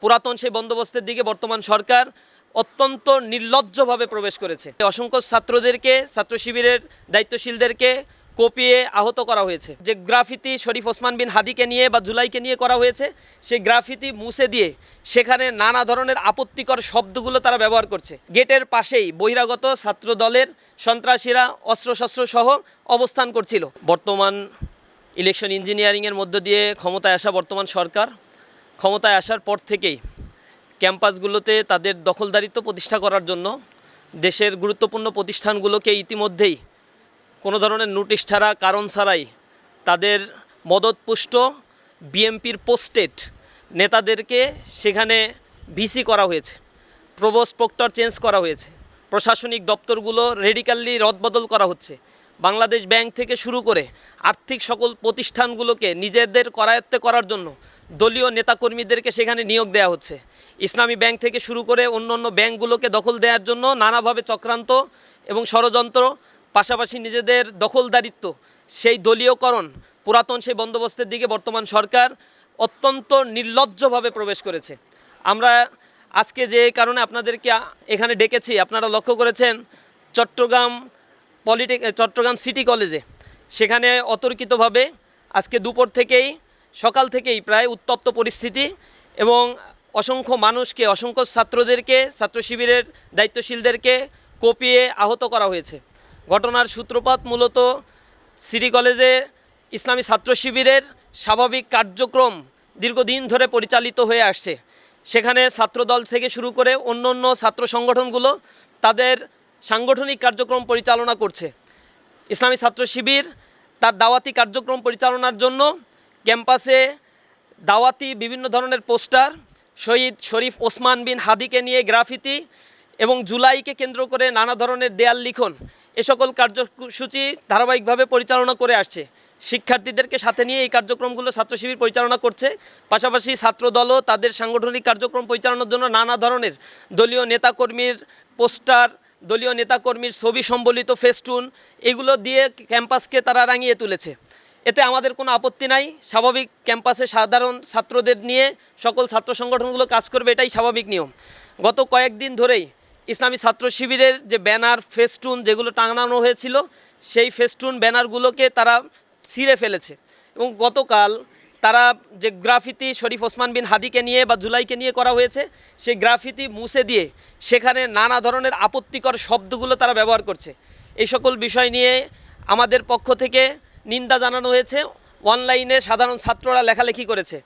পুরাতন সেই বন্দোবস্তের দিকে বর্তমান সরকার অত্যন্ত নির্লজ্জভাবে প্রবেশ করেছে। অসংখ্য ছাত্রদেরকে, ছাত্র শিবিরের দায়িত্বশীলদেরকে কোপিয়ে আহত করা হয়েছে। যে গ্রাফিতি শরীফ ওসমান বিন হাদিকে নিয়ে বা জুলাইকে নিয়ে করা হয়েছে, সেই গ্রাফিতি মুছে দিয়ে সেখানে নানা ধরনের আপত্তিকর শব্দগুলো তারা ব্যবহার করছে। গেটের পাশেই বহিরাগত ছাত্র দলের সন্ত্রাসীরা অস্ত্রশস্ত্র সহ অবস্থান করছিল। বর্তমান ইলেকশন ইঞ্জিনিয়ারিংয়ের মধ্য দিয়ে ক্ষমতায় আসা বর্তমান সরকার ক্ষমতায় আসার পর থেকেই ক্যাম্পাসগুলোতে তাদের দখলদারিত্ব প্রতিষ্ঠা করার জন্য দেশের গুরুত্বপূর্ণ প্রতিষ্ঠানগুলোকে ইতিমধ্যেই কোনো ধরনের নোটিশ ছাড়া, কারণ ছাড়াই তাদের মদতপুষ্ট বিএমপির পোস্টেড নেতাদেরকে সেখানে ভিসি করা হয়েছে, প্রভোস্ট প্রক্টর চেঞ্জ করা হয়েছে, প্রশাসনিক দপ্তরগুলো রেডিক্যালি রদবদল করা হচ্ছে। বাংলাদেশ ব্যাংক থেকে শুরু করে আর্থিক সকল প্রতিষ্ঠানগুলোকে নিজেদের করায়ত্তে করার জন্য দলীয় নেতাকর্মীদেরকে সেখানে নিয়োগ দেওয়া হচ্ছে। ইসলামী ব্যাংক থেকে শুরু করে অন্য ব্যাংকগুলোকে দখল দেওয়ার জন্য নানাভাবে চক্রান্ত এবং ষড়যন্ত্র, পাশাপাশি নিজেদের দখলদারিত্ব, সেই দলীয়করণ, পুরাতন সেই বন্দোবস্তের দিকে বর্তমান সরকার অত্যন্ত নির্লজ্জভাবে প্রবেশ করেছে। আমরা আজকে যে কারণে আপনাদেরকে এখানে ডেকেছি, আপনারা লক্ষ্য করেছেন চট্টগ্রাম সিটি কলেজে সেখানে অতর্কিতভাবে আজকে দুপুর থেকেই, সকাল থেকেই প্রায় উত্তপ্ত পরিস্থিতি এবং অসংখ্য মানুষকে, অসংখ্য ছাত্রদেরকে, ছাত্র শিবিরের দায়িত্বশীলদেরকে কোপিয়ে আহত করা হয়েছে। ঘটনার সূত্রপাত মূলত সিটি কলেজে ইসলামী ছাত্র শিবিরের স্বাভাবিক কার্যক্রম দীর্ঘদিন ধরে পরিচালিত হয়ে আসছে। সেখানে ছাত্রদল থেকে শুরু করে অন্য ছাত্র সংগঠনগুলো তাদের সাংগঠনিক কার্যক্রম পরিচালনা করছে। ইসলামী ছাত্র শিবির তার দাওয়াতি কার্যক্রম পরিচালনার জন্য ক্যাম্পাসে দাওয়াতি বিভিন্ন ধরনের পোস্টার, শহীদ শরীফ ওসমান বিন হাদিকে নিয়ে গ্রাফিতি এবং জুলাইকে কেন্দ্র করে নানা ধরনের দেয়াল লিখন, এ সকল কার্যসূচি ধারাবাহিকভাবে পরিচালনা করে আসছে। শিক্ষার্থীদেরকে সাথে নিয়ে এই কার্যক্রমগুলো ছাত্র শিবির পরিচালনা করছে। পাশাপাশি ছাত্রদলও তাদের সাংগঠনিক কার্যক্রম পরিচালনার জন্য নানা ধরনের দলীয় নেতাকর্মীর পোস্টার, দলীয় নেতাকর্মীর ছবি সম্বলিত ফেস্টুন, এগুলো দিয়ে ক্যাম্পাসকে তারা রাঙিয়ে তুলেছে। এতে আমাদের কোনো আপত্তি নাই। স্বাভাবিক ক্যাম্পাসে সাধারণ ছাত্রদের নিয়ে সকল ছাত্র সংগঠনগুলো কাজ করবে, এটাই স্বাভাবিক নিয়ম। গত কয়েকদিন ধরেই ইসলামী ছাত্র শিবিরের যে ব্যানার, ফেস্টুন যেগুলো টাঙানো হয়েছিল, সেই ফেস্টুন ব্যানারগুলোকে তারা ছিঁড়ে ফেলেছে এবং গতকাল তারা যে গ্রাফিতি শরীফ ওসমান বিন হাদিকে নিয়ে বা জুলাইকে নিয়ে করা হয়েছে, সেই গ্রাফিতি মুছে দিয়ে সেখানে নানা ধরনের আপত্তিকর শব্দগুলো তারা ব্যবহার করছে। এই সকল বিষয় নিয়ে আমাদের পক্ষ থেকে নিন্দা জানানো হয়েছে। অনলাইনে সাধারণ ছাত্ররা লেখালেখি করেছে।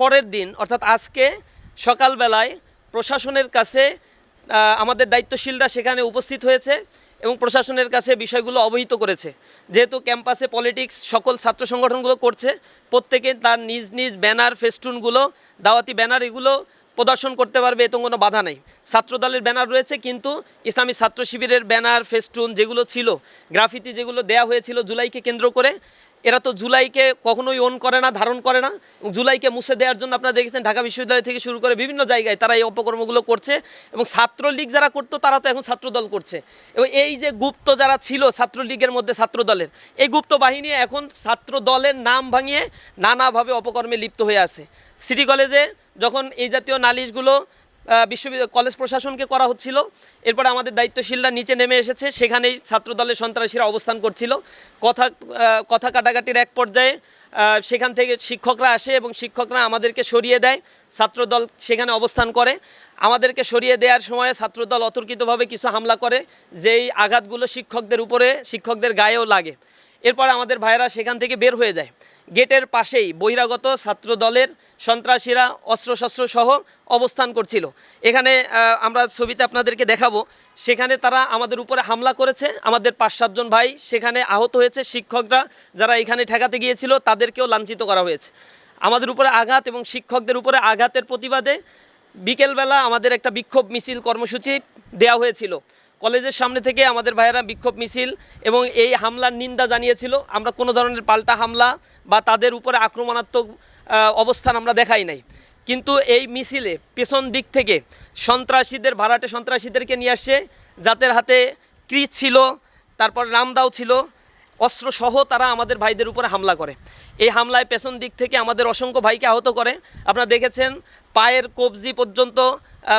পরের দিন অর্থাৎ আজকে সকালবেলায় প্রশাসনের কাছে আমাদের দায়িত্বশীলরা সেখানে উপস্থিত হয়েছে এবং প্রশাসনের কাছে বিষয়গুলো অবহিত করেছে। যেহেতু ক্যাম্পাসে পলিটিক্স সকল ছাত্র সংগঠনগুলো করছে, প্রত্যেকে তার নিজ নিজ ব্যানার, ফেস্টুনগুলো, দাওয়াতি ব্যানার এগুলো প্রদর্শন করতে পারবে, এতে কোনো বাধা নেই। ছাত্রদলের ব্যানার রয়েছে, কিন্তু ইসলামী ছাত্র শিবিরের ব্যানার, ফেস্টুন যেগুলো ছিল, গ্রাফিতি যেগুলো দেয়া হয়েছিল জুলাইকে কেন্দ্র করে, এরা তো জুলাইকে কখনোই ওন করে না, ধারণ করে না। জুলাইকে মুছে দেওয়ার জন্য আপনারা দেখেছেন ঢাকা বিশ্ববিদ্যালয় থেকে শুরু করে বিভিন্ন জায়গায় তারা এই অপকর্মগুলো করছে এবং ছাত্রলীগ যারা করতো তারা তো এখন ছাত্রদল করছে। এবং এই যে গুপ্ত যারা ছিল ছাত্রলীগের মধ্যে, ছাত্রদলের এই গুপ্ত বাহিনী এখন ছাত্রদলের নাম ভাঙিয়ে নানাভাবে অপকর্মে লিপ্ত হয়ে আছে। সিটি কলেজে যখন এই জাতীয় নালিশগুলো কলেজ প্রশাসনকে করা হচ্ছিল, এরপরে আমাদের দায়িত্বশীলরা নিচে নেমে এসেছে, সেখানেই ছাত্রদলের সন্ত্রাসীরা অবস্থান করছিল। কথা কাটাকাটির এক পর্যায়ে সেখান থেকে শিক্ষকরা আসে এবং শিক্ষকরা আমাদেরকে সরিয়ে দেয়। ছাত্রদল সেখানে অবস্থান করে। আমাদেরকে সরিয়ে দেওয়ার সময় ছাত্রদল অতর্কিতভাবে কিছু হামলা করে, যেই আঘাতগুলো শিক্ষকদের উপরে, শিক্ষকদের গায়েও লাগে। এরপর আমাদের ভাইয়েরা সেখান থেকে বের হয়ে যায়। গেটের পাশেই বহিরাগত ছাত্র দলের সন্ত্রাসীরা অস্ত্রশস্ত্র সহ অবস্থান করছিল। এখানে আমরা ছবিতে আপনাদেরকে দেখাবো, সেখানে তারা আমাদের উপরে হামলা করেছে। আমাদের 5-7 জন ভাই সেখানে আহত হয়েছে। শিক্ষকরা যারা এখানে ঠেকাতে গিয়েছিল তাদেরকেও লাঞ্ছিত করা হয়েছে। আমাদের উপরে আঘাত এবং শিক্ষকদের উপরে আঘাতের প্রতিবাদে বিকেলবেলা আমাদের একটা বিক্ষোভ মিছিল কর্মসূচি দেওয়া হয়েছিল। কলেজের সামনে থেকে আমাদের ভাইয়েরা বিক্ষোভ মিছিল এবং এই হামলার নিন্দা জানিয়েছিল। আমরা কোনো ধরনের পাল্টা হামলা বা তাদের উপরে আক্রমণাত্মক অবস্থান আমরা দেখাই নাই। কিন্তু এই মিছিলে পেছন দিক থেকে সন্ত্রাসীদের, ভাড়াটে সন্ত্রাসীদেরকে নিয়ে আসে, যাদের হাতে ক্রিচ ছিল, তারপর রামদাও ছিল, অস্ত্রসহ তারা আমাদের ভাইদের উপরে হামলা করে। এই হামলায় পেছন দিক থেকে আমাদের অসংখ্য ভাইকে আহত করে। আপনারা দেখেছেন পায়ের কবজি পর্যন্ত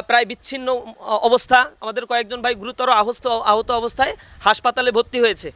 প্রায় বিচ্ছিন্ন অবস্থা। আমাদের কয়েকজন ভাই গুরুতর আহত অবস্থায় হাসপাতালে ভর্তি হয়েছে।